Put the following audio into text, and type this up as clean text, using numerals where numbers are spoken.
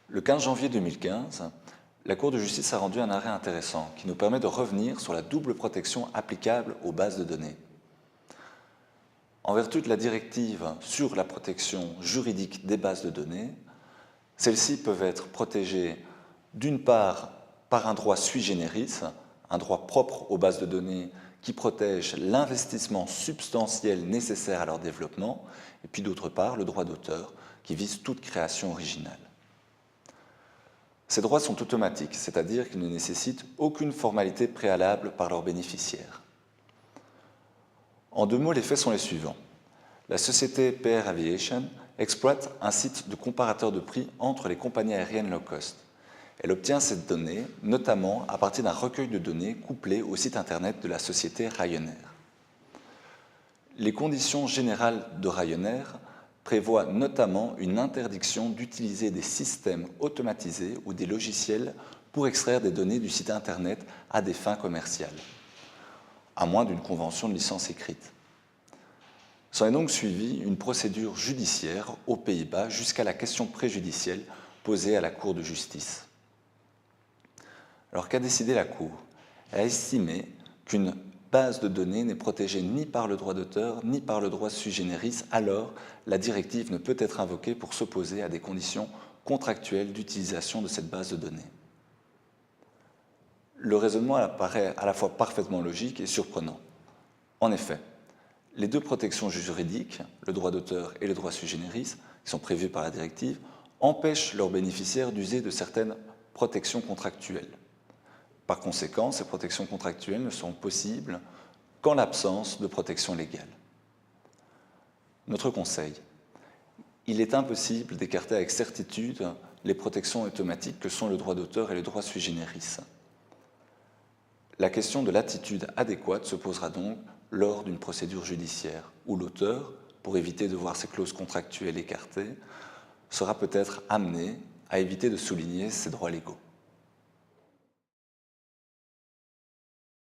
Le 15 janvier 2015, la Cour de justice a rendu un arrêt intéressant qui nous permet de revenir sur la double protection applicable aux bases de données. En vertu de la directive sur la protection juridique des bases de données, celles-ci peuvent être protégées d'une part par un droit sui generis, un droit propre aux bases de données qui protège l'investissement substantiel nécessaire à leur développement, et puis d'autre part le droit d'auteur qui vise toute création originale. Ces droits sont automatiques, c'est-à-dire qu'ils ne nécessitent aucune formalité préalable par leurs bénéficiaires. En deux mots, les faits sont les suivants. La société PR Aviation exploite un site de comparateur de prix entre les compagnies aériennes low cost. Elle obtient cette donnée, notamment à partir d'un recueil de données couplé au site internet de la société Ryanair. Les conditions générales de Ryanair prévoient notamment une interdiction d'utiliser des systèmes automatisés ou des logiciels pour extraire des données du site internet à des fins commerciales, à moins d'une convention de licence écrite. S'en est donc suivi une procédure judiciaire aux Pays-Bas jusqu'à la question préjudicielle posée à la Cour de justice. Alors qu'a décidé la Cour? Elle a estimé qu'une base de données n'est protégée ni par le droit d'auteur ni par le droit sui generis, alors la directive ne peut être invoquée pour s'opposer à des conditions contractuelles d'utilisation de cette base de données. Le raisonnement apparaît à la fois parfaitement logique et surprenant. En effet, les deux protections juridiques, le droit d'auteur et le droit sui generis, qui sont prévus par la directive, empêchent leurs bénéficiaires d'user de certaines protections contractuelles. Par conséquent, ces protections contractuelles ne sont possibles qu'en l'absence de protection légale. Notre conseil, il est impossible d'écarter avec certitude les protections automatiques que sont le droit d'auteur et le droit sui generis. La question de l'attitude adéquate se posera donc lors d'une procédure judiciaire, où l'auteur, pour éviter de voir ses clauses contractuelles écartées, sera peut-être amené à éviter de souligner ses droits légaux.